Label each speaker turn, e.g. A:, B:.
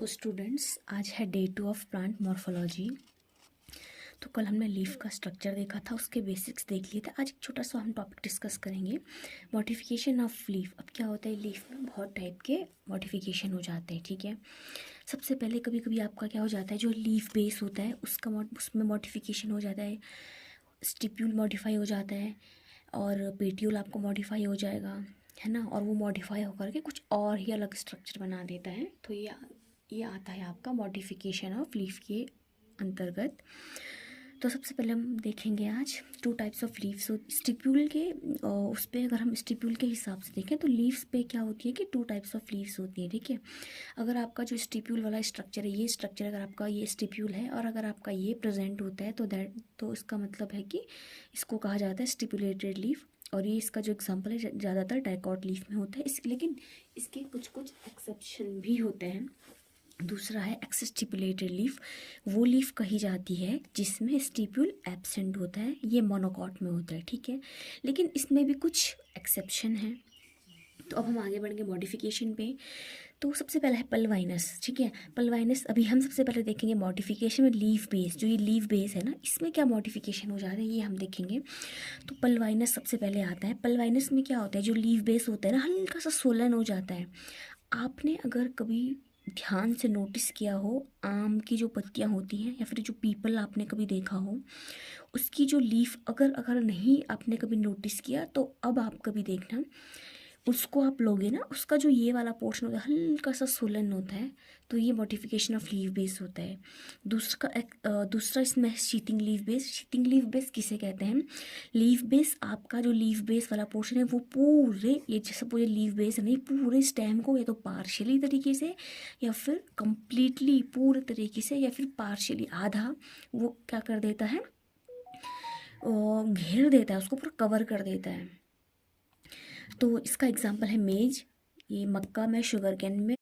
A: तो स्टूडेंट्स, आज है डे 2 ऑफ प्लांट मॉर्फोलॉजी। तो कल हमने लीफ का स्ट्रक्चर देखा था, उसके बेसिक्स देख लिए थे। आज एक छोटा सा हम टॉपिक डिस्कस करेंगे, मॉडिफिकेशन ऑफ लीफ। अब क्या होता है, लीफ में बहुत टाइप के मॉडिफिकेशन हो जाते हैं, ठीक है। सबसे पहले कभी कभी आपका क्या हो जाता है, जो लीफ बेस होता है उसमें मॉडिफिकेशन हो जाता है, स्टिप्यूल मॉडिफाई हो जाता है और पेट्यूल आपको मॉडिफाई हो जाएगा, है ना। और वो मॉडिफाई होकर के कुछ और ही अलग स्ट्रक्चर बना देता है। तो ये आता है आपका मॉडिफिकेशन ऑफ लीफ के अंतर्गत। तो सबसे पहले हम देखेंगे आज two types of leaves. Stipule के उस पर अगर हम स्टिप्यूल के हिसाब से देखें तो लीव्स पे क्या होती है कि टू टाइप्स ऑफ लीव्स होती हैं, ठीक है। अगर आपका जो स्टिप्यूल वाला स्ट्रक्चर है, ये स्ट्रक्चर अगर आपका ये स्टिप्यूल है और अगर आपका ये प्रेजेंट होता है तो इसका मतलब है कि इसको कहा जाता है स्टिपुलेटेड लीफ। और ये इसका जो एग्जांपल है ज़्यादातर डाइकॉट लीफ में होता है, लेकिन इसके कुछ कुछ एक्सेप्शन भी होते हैं। दूसरा है एक्सस्टिपुलेटेड लीफ। वो लीफ कही जाती है जिसमें स्टिप्यूल एब्सेंट होता है, ये मोनोकॉट में होता है, ठीक है। लेकिन इसमें भी कुछ एक्सेप्शन है। तो अब हम आगे बढ़ेंगे मॉडिफिकेशन पे। तो सबसे पहला है पल्वाइनस, ठीक है। पल्वाइनस अभी हम सबसे पहले देखेंगे मॉडिफिकेशन में लीफ बेस। जो ये लीफ बेस है ना, इसमें क्या मॉडिफिकेशन हो जाता है ये हम देखेंगे। तो पल्वाइनस सबसे पहले आता है। पल्वाइनस में क्या होता है, जो लीफ बेस होता है ना, हल्का सा सोलन हो जाता है। आपने अगर कभी ध्यान से नोटिस किया हो, आम की जो पत्तियां होती हैं या फिर जो पीपल आपने कभी देखा हो, उसकी जो लीफ अगर अगर नहीं आपने कभी नोटिस किया तो अब आप कभी देखना, उसको आप लोगे ना, उसका जो ये वाला पोर्शन होता है हल्का सा सोलन होता है। तो ये मॉडिफिकेशन ऑफ लीफ बेस होता है। दूसरा इसमें है sheeting leaf base. Sheeting leaf base किसे कहते हैं, लीफ बेस आपका जो लीफ बेस वाला पोर्शन है वो पूरे, ये सपोज ये लीफ बेस है नहीं, पूरे स्टेम को या तो पार्शियली तरीके से या फिर कंप्लीटली पूरे तरीके से या फिर पार्शियली आधा वो क्या कर देता है, घेर देता है, उसको पूरा कवर कर देता है। तो इसका एग्जांपल है मेज, ये मक्का में, शुगर कैन में